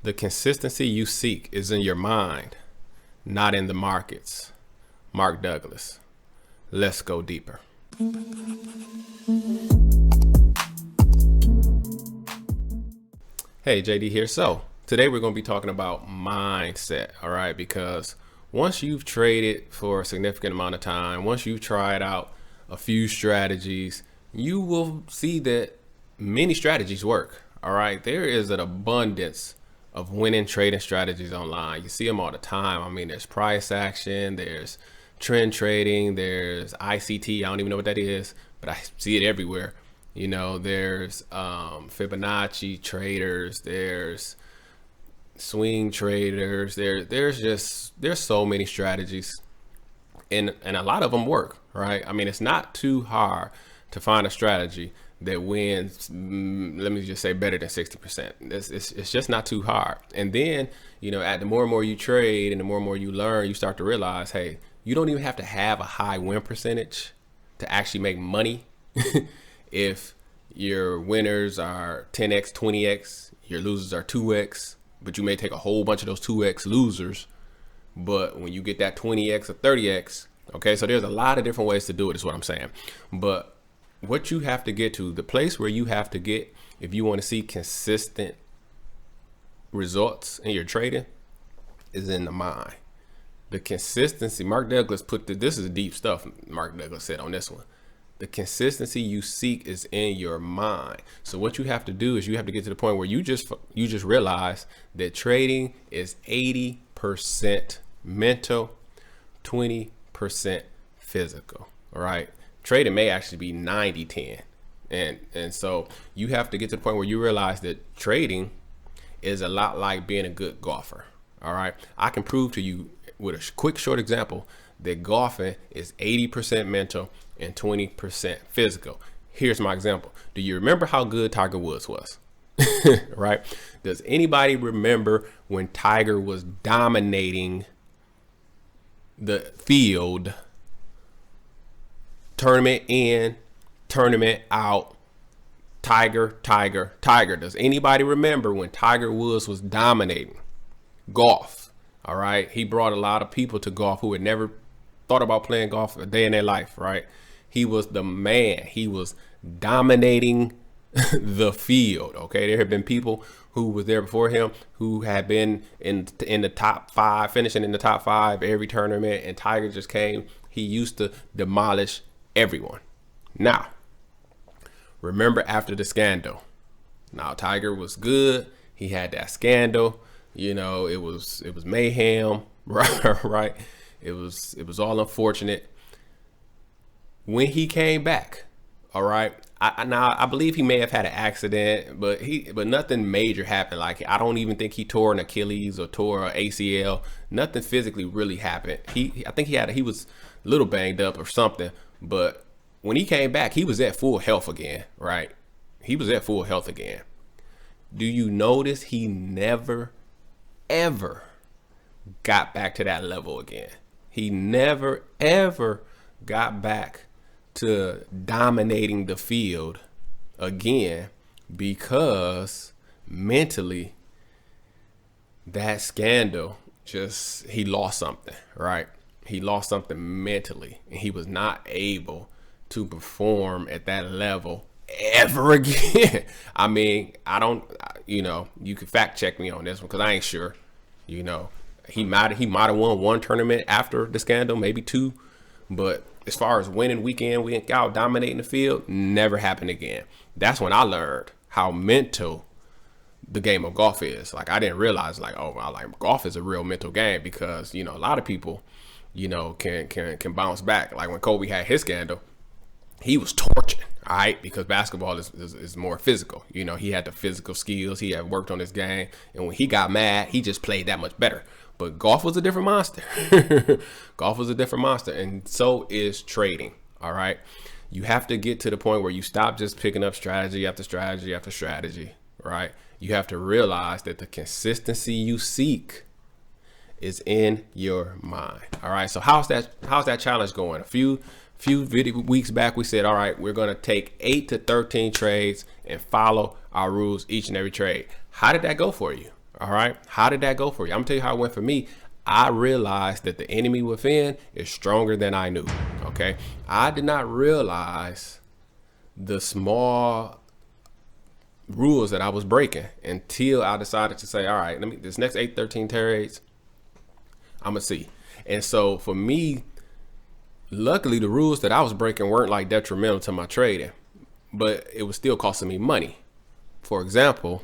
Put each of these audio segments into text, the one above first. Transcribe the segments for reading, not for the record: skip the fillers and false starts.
The consistency you seek is in your mind, not in the markets. Mark Douglas. Let's go deeper. Hey, JD here. So today we're going to be talking about mindset, all right? Because once you've traded for a significant amount of time, once you've tried out a few strategies, you will see that many strategies work, all right? There is an abundance of winning trading strategies online. You see them all the time. I mean, there's price action, there's trend trading, there's ICT. I don't even know what that is, but I see it everywhere. You know, there's Fibonacci traders, there's swing traders, there's so many strategies, and a lot of them work, right? I mean, it's not too hard to find a strategy that wins, let me just say, better than 60%. It's just not too hard. And then, you know, the more and more you trade and the more and more you learn, you start to realize, hey, you don't even have to have a high win percentage to actually make money. If your winners are 10x, 20x, your losers are 2x, but you may take a whole bunch of those 2x losers. But when you get that 20x or 30x, okay, so there's a lot of different ways to do it, is what I'm saying. But what you have to get to, the place where you have to get, if you want to see consistent results in your trading, is in the mind. The consistency, Mark Douglas this is deep stuff Mark Douglas said on this one. The consistency you seek is in your mind. So what you have to do is you have to get to the point where you just realize that trading is 80% mental, 20% physical, all right? Trading may actually be 90-10. And so you have to get to the point where you realize that trading is a lot like being a good golfer. All right. I can prove to you with a quick, short example that golfing is 80% mental and 20% physical. Here's my example. Do you remember how good Tiger Woods was? Right? Does anybody remember when Tiger was dominating the field? Tournament in, tournament out, Tiger. Does anybody remember when Tiger Woods was dominating golf? All right. He brought a lot of people to golf who had never thought about playing golf a day in their life, right? He was the man. He was dominating the field. Okay. There have been people who was there before him who had been in the top five, finishing in the top five every tournament, and Tiger just came. He used to demolish everyone. Now, remember after the scandal. Now, Tiger was good. He had that scandal. You know, it was mayhem, right? It was all unfortunate. When he came back, all right. I believe he may have had an accident, but nothing major happened. Like, I don't even think he tore an Achilles or tore an ACL. Nothing physically really happened. I think he was a little banged up or something. But when he came back, he was at full health again, right? He was at full health again. Do you notice he never, ever got back to that level again? He never, ever got back to dominating the field again, because mentally, that scandal he lost something, right? He lost something mentally, and he was not able to perform at that level ever again. I mean, you can fact check me on this one, because I ain't sure. You know, he might have won one tournament after the scandal, maybe two, but as far as winning week in, week out, dominating the field, never happened again. That's when I learned how mental the game of golf is. Like, I didn't realize, like, golf is a real mental game, because, you know, a lot of people, you know, can bounce back. Like when Kobe had his scandal, he was torching, all right, because basketball is more physical. You know, he had the physical skills. He had worked on his game. And when he got mad, he just played that much better. But golf was a different monster. Golf was a different monster. And so is trading, all right? You have to get to the point where you stop just picking up strategy after strategy after strategy, right? You have to realize that the consistency you seek is in your mind. All right. So how's that challenge going? A few weeks back, we said, all right, we're going to take 8 to 13 trades and follow our rules each and every trade. How did that go for you? All right. How did that go for you? I'm gonna tell you how it went for me. I realized that the enemy within is stronger than I knew. Okay. I did not realize the small rules that I was breaking until I decided to say, all right, let me, this next 813 trades, I'm gonna see. And so for me, luckily the rules that I was breaking weren't like detrimental to my trading, but it was still costing me money. For example,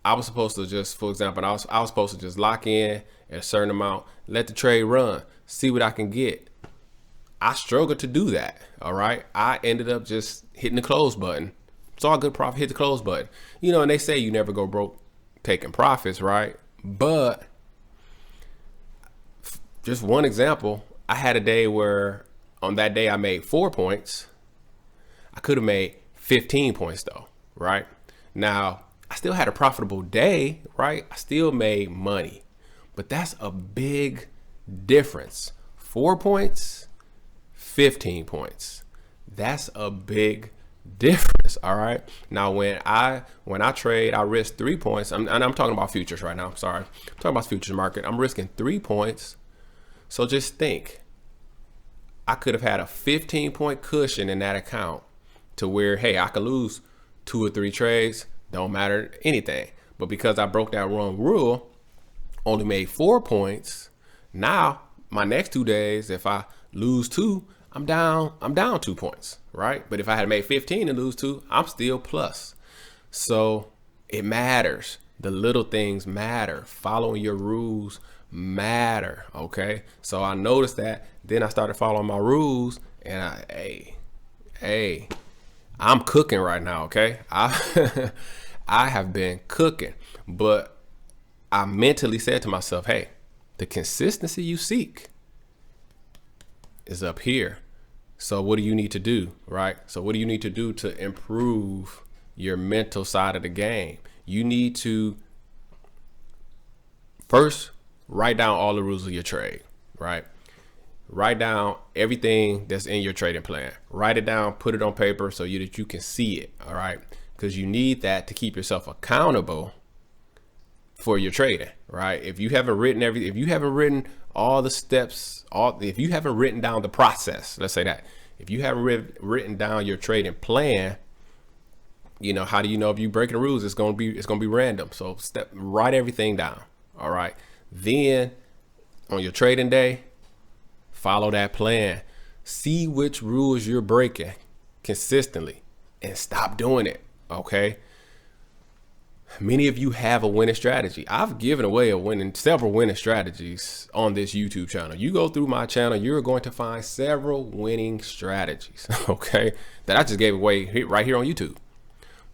I was supposed to just, for example, I was supposed to just lock in at a certain amount, let the trade run, see what I can get. I struggled to do that. All right. I ended up just hitting the close button. It's all good profit, hit the close button. You know, and they say you never go broke taking profits, right? But just one example, I had a day where on that day I made 4 points. I could have made 15 points though, right? Now, I still had a profitable day, right? I still made money, but that's a big difference. 4 points, 15 points. That's a big difference. All right. Now, when I trade, I risk 3 points. And I'm talking about futures right now. I'm sorry. I'm talking about futures market. I'm risking 3 points. So just think, I could have had a 15-point cushion in that account to where, hey, I could lose 2 or 3 trades. Don't matter anything. But because I broke that wrong rule, only made 4 points. Now my next 2 days, if I lose 2, I'm down 2 points, right? But if I had made 15 and lose 2, I'm still plus. So it matters. The little things matter. Following your rules matter. Okay. So I noticed that. Then I started following my rules, and hey, I'm cooking right now. Okay. I have been cooking, but I mentally said to myself, hey, the consistency you seek is up here. So what do you need to do, right? So what do you need to do to improve your mental side of the game? You need to first write down all the rules of your trade, right? Write down everything that's in your trading plan. Write it down, put it on paper so that you can see it, all right? Because you need that to keep yourself accountable for your trading, right? If you haven't written if you haven't written all the steps, if you haven't written down the process, let's say that, if you haven't written down your trading plan, you know, how do you know if you breaking the rules? It's gonna be random. So write everything down. All right. Then on your trading day, follow that plan. See which rules you're breaking consistently and stop doing it. Okay. Many of you have a winning strategy. I've given away several winning strategies on this YouTube channel. You go through my channel, you're going to find several winning strategies, okay, that I just gave away right here on YouTube.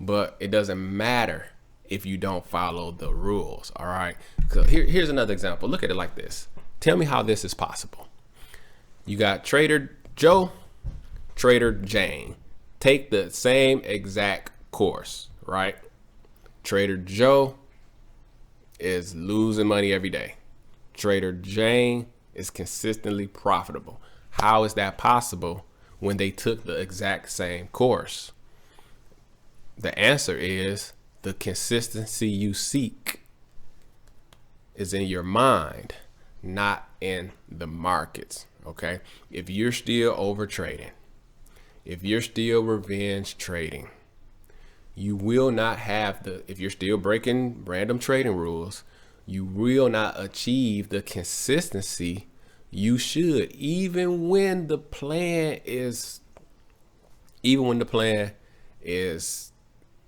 But it doesn't matter if you don't follow the rules, all right? So here's another example. Look at it like this. Tell me how this is possible. You got Trader Joe, Trader Jane. Take the same exact course, right? Trader Joe is losing money every day. Trader Jane is consistently profitable. How is that possible when they took the exact same course? The answer is the consistency you seek is in your mind, not in the markets. Okay. If you're still over trading, if you're still revenge trading, you will not have if you're still breaking random trading rules, you will not achieve the consistency you should, even when the plan is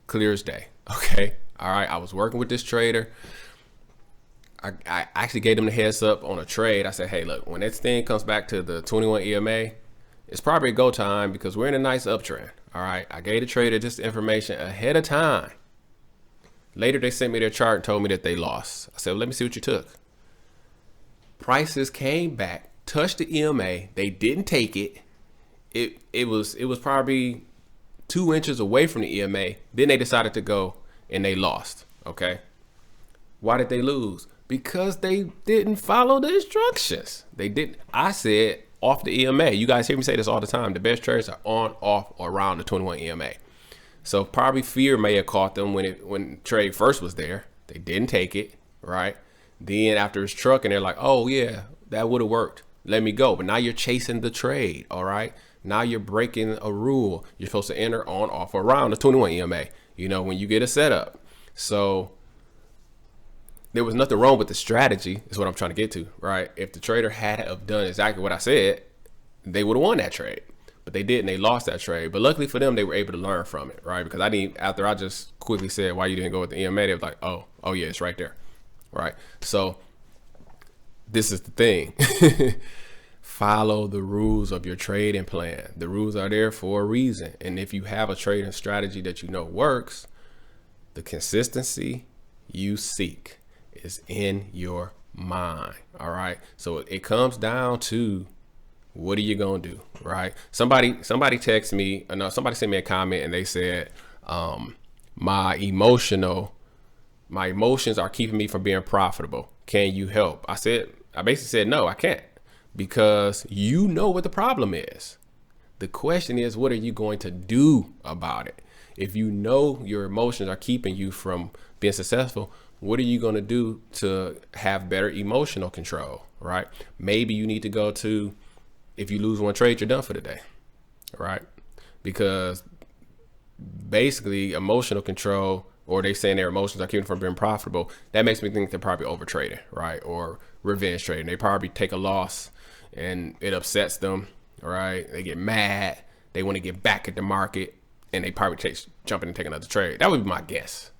clear as day. Okay. All right. I was working with this trader. I actually gave them the heads up on a trade. I said, hey, look, when this thing comes back to the 21 EMA, it's probably go time because we're in a nice uptrend. All right. I gave the trader this information ahead of time. Later, they sent me their chart and told me that they lost. I said, well, let me see what you took. Prices came back, touched the EMA. They didn't take it. It was probably 2 inches away from the EMA. Then they decided to go and they lost. Okay. Why did they lose? Because they didn't follow the instructions. They didn't. I said off the EMA. You guys hear me say this all the time. The best trades are on, off, or around the 21 EMA. So probably fear may have caught them when trade first was there. They didn't take it, right? Then after it's trucking, they're like, oh yeah, that would have worked. Let me go. But now you're chasing the trade, all right? Now you're breaking a rule. You're supposed to enter on, off, or around the 21 EMA, when you get a setup. So there was nothing wrong with the strategy, is what I'm trying to get to, right? If the trader had have done exactly what I said, they would have won that trade. But they didn't. They lost that trade. But luckily for them, they were able to learn from it, right? Because after I just quickly said why you didn't go with the EMA, they was like, oh yeah, it's right there, right? So this is the thing. Follow the rules of your trading plan. The rules are there for a reason. And if you have a trading strategy that works, the consistency you seek is in your mind. All right. So it comes down to, what are you going to do? Right. Somebody texted me, somebody sent me a comment and they said, my emotions are keeping me from being profitable. Can you help? I basically said, no, I can't, because you know what the problem is. The question is, what are you going to do about it? If you know your emotions are keeping you from being successful, what are you going to do to have better emotional control, right? Maybe you need to go to, if you lose one trade, you're done for the day, right? Because basically emotional control, or they saying their emotions are keeping them from being profitable, that makes me think they're probably overtrading, right? Or revenge trading. They probably take a loss and it upsets them, right? They get mad. They want to get back at the market, and they probably jump in and take another trade. That would be my guess.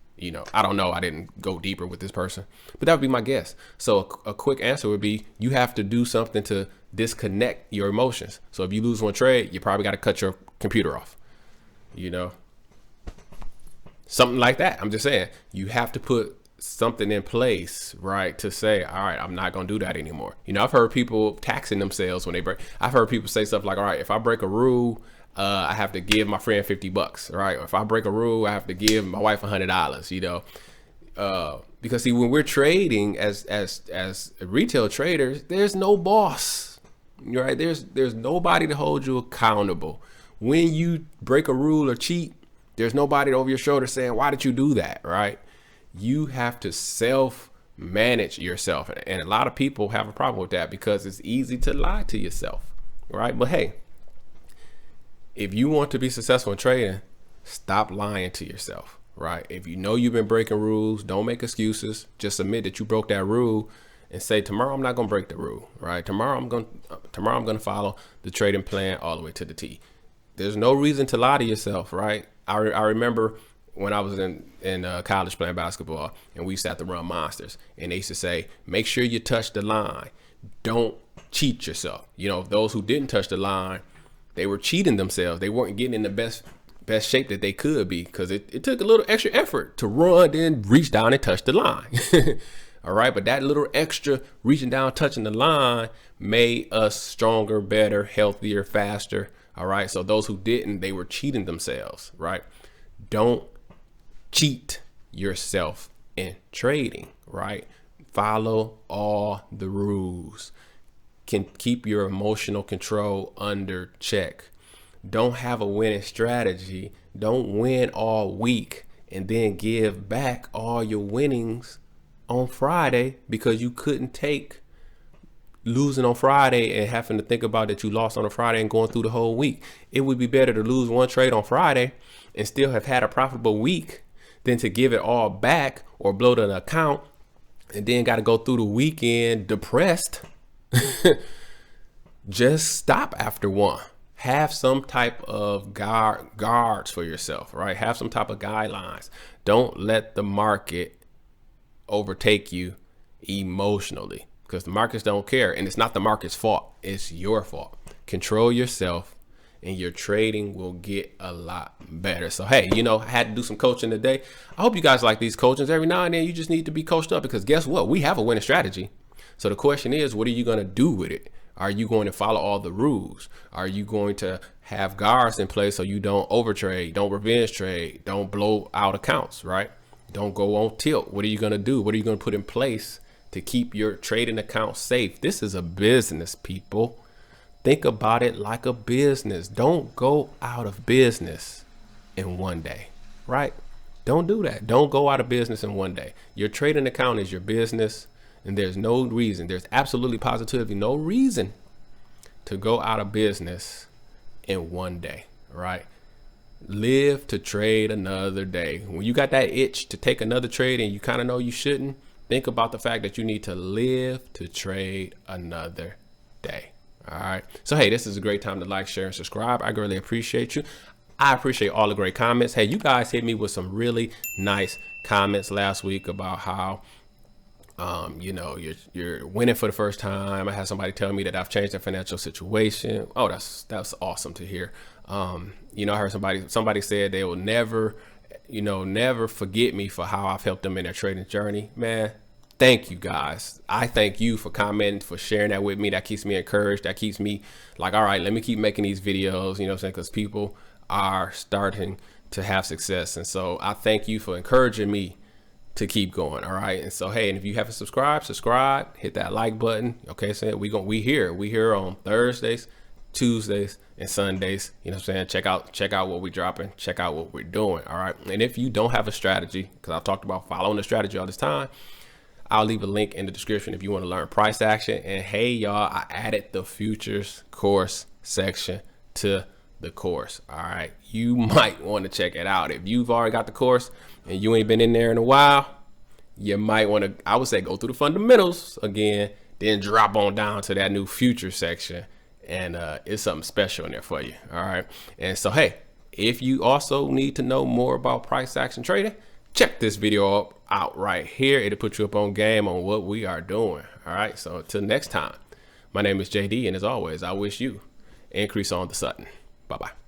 I don't know. I didn't go deeper with this person, but that would be my guess. So a quick answer would be, you have to do something to disconnect your emotions. So if you lose one trade, you probably got to cut your computer off, something like that. I'm just saying, you have to put something in place, right, to say, all right, I'm not going to do that anymore. I've heard people taxing themselves when they break. I've heard people say stuff like, all right, if I break a rule, I have to give my friend $50, right? Or if I break a rule, I have to give my wife $100, because see, when we're trading as retail traders, there's no boss, right? There's nobody to hold you accountable. When you break a rule or cheat, there's nobody over your shoulder saying, why did you do that, right? You have to self-manage yourself. And a lot of people have a problem with that, because it's easy to lie to yourself, right? But hey, if you want to be successful in trading, stop lying to yourself, right? If you know you've been breaking rules, don't make excuses. Just admit that you broke that rule and say, tomorrow I'm not going to break the rule, right? Tomorrow I'm going to follow the trading plan all the way to the T. There's no reason to lie to yourself, right? I remember when I was in college playing basketball, and we used to have to run monsters, and they used to say, make sure you touch the line. Don't cheat yourself. Those who didn't touch the line, they were cheating themselves. They weren't getting in the best shape that they could be, because it took a little extra effort to run, then reach down and touch the line. All right. But that little extra reaching down, touching the line made us stronger, better, healthier, faster. All right. So those who didn't, they were cheating themselves. Right. Don't cheat yourself in trading. Right. Follow all the rules. Can keep your emotional control under check. Don't have a winning strategy. Don't win all week and then give back all your winnings on Friday, because you couldn't take losing on Friday and having to think about that you lost on a Friday and going through the whole week. It would be better to lose one trade on Friday and still have had a profitable week than to give it all back or blow the account and then got to go through the weekend depressed. Just stop after one. Have some type of guards for yourself, right? Have some type of guidelines. Don't let the market overtake you emotionally, because the markets don't care, and it's not the market's fault. It's your fault. Control yourself, and your trading will get a lot better. So, hey, I had to do some coaching today. I hope you guys like these coachings. Every now and then, you just need to be coached up, because guess what? We have a winning strategy. So the question is, what are you going to do with it? Are you going to follow all the rules? Are you going to have guards in place so you don't overtrade, don't revenge trade, don't blow out accounts, right? Don't go on tilt. What are you going to do? What are you going to put in place to keep your trading account safe? This is a business, people. Think about it like a business. Don't go out of business in one day, right? Don't do that. Don't go out of business in one day. Your trading account is your business, and there's no reason, there's absolutely positively no reason to go out of business in one day, right? Live to trade another day. When you got that itch to take another trade and you kind of know you shouldn't, think about the fact that you need to live to trade another day. All right. So, hey, this is a great time to like, share, and subscribe. I greatly appreciate you. I appreciate all the great comments. Hey, you guys hit me with some really nice comments last week about how, you know, you're winning for the first time. I had somebody tell me that I've changed their financial situation. Oh, that's awesome to hear. You know, I heard somebody said they will never, you know, never forget me for how I've helped them in their trading journey. Man, thank you guys. I thank you for commenting, for sharing that with me. That keeps me encouraged. That keeps me like, all right, let me keep making these videos, you know what I'm saying? Because people are starting to have success. And so I thank you for encouraging me to keep going. All right. And so, hey, and if you haven't subscribe, hit that like button. Okay. So we here on Thursdays, Tuesdays, and Sundays. You know what I'm saying? Check out what we're dropping, check out what we're doing. All right. And if you don't have a strategy, because I've talked about following the strategy all this time, I'll leave a link in the description if you want to learn price action. And hey, y'all, I added the futures course section to the course. All right. You might want to check it out. If you've already got the course and you ain't been in there in a while, you might want to, I would say, go through the fundamentals again, then drop on down to that new future section. And it's something special in there for you. All right. And so, hey, if you also need to know more about price action trading, check this video out right here. It'll put you up on game on what we are doing. All right. So until next time, my name is JD. And as always, I wish you increase on the Sutton. Bye-bye.